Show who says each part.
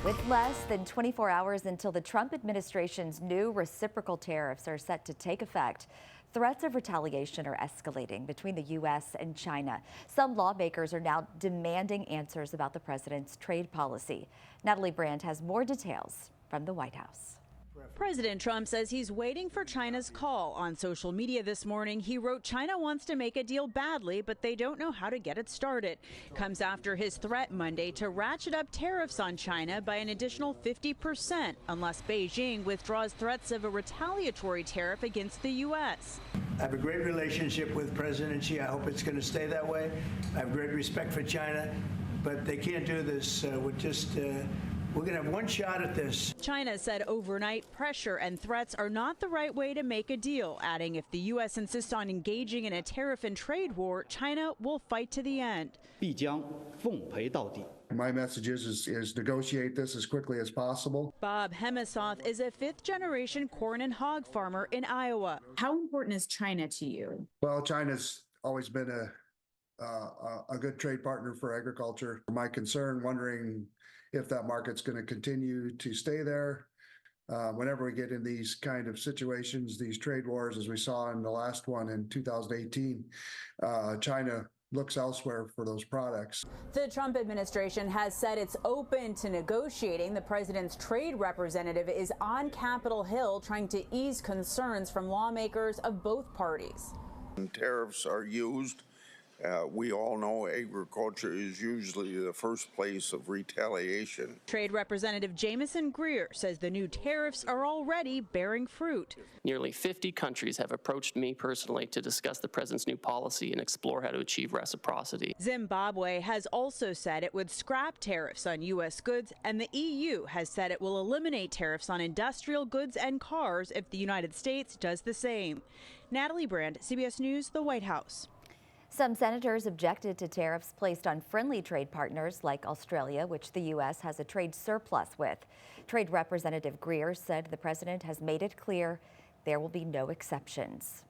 Speaker 1: With less than 24 hours until the Trump administration's new reciprocal tariffs are set to take effect, threats of retaliation are escalating between the U.S. and China. Some lawmakers are now demanding answers about the president's trade policy. Natalie Brandt has more details from the White House.
Speaker 2: President Trump says he's waiting for China's call. On social media this morning, he wrote China wants to make a deal badly, but they don't know how to get it started. Comes after his threat Monday to ratchet up tariffs on China by an additional 50% unless Beijing withdraws threats of a retaliatory tariff against the U.S.
Speaker 3: I have a great relationship with President Xi. I hope it's going to stay that way. I have great respect for China, but they can't do this with just... We're going to have one shot at this.
Speaker 2: China said overnight pressure and threats are not the right way to make a deal, adding if the U.S. insists on engaging in a tariff and trade war, China will fight to the end.
Speaker 4: My message is negotiate this as quickly as possible.
Speaker 2: Bob Hemisoth is a fifth-generation corn and hog farmer in Iowa.
Speaker 5: How important is China to you?
Speaker 4: Well, China's always been a good trade partner for agriculture. My concern, wondering if that market's going to continue to stay there. Whenever we get in these kind of situations, these trade wars, as we saw in the last one in 2018, China looks elsewhere for those products.
Speaker 2: The Trump administration has said it's open to negotiating. The president's trade representative is on Capitol Hill trying to ease concerns from lawmakers of both parties.
Speaker 6: When tariffs are used, we all know agriculture is usually the first place of retaliation.
Speaker 2: Trade Representative Jamison Greer says the new tariffs are already bearing fruit.
Speaker 7: Nearly 50 countries have approached me personally to discuss the president's new policy and explore how to achieve reciprocity.
Speaker 2: Zimbabwe has also said it would scrap tariffs on U.S. goods, and the EU has said it will eliminate tariffs on industrial goods and cars if the United States does the same. Natalie Brandt, CBS News, the White House.
Speaker 1: Some senators objected to tariffs placed on friendly trade partners like Australia, which the U.S. has a trade surplus with. Trade Representative Greer said the president has made it clear there will be no exceptions.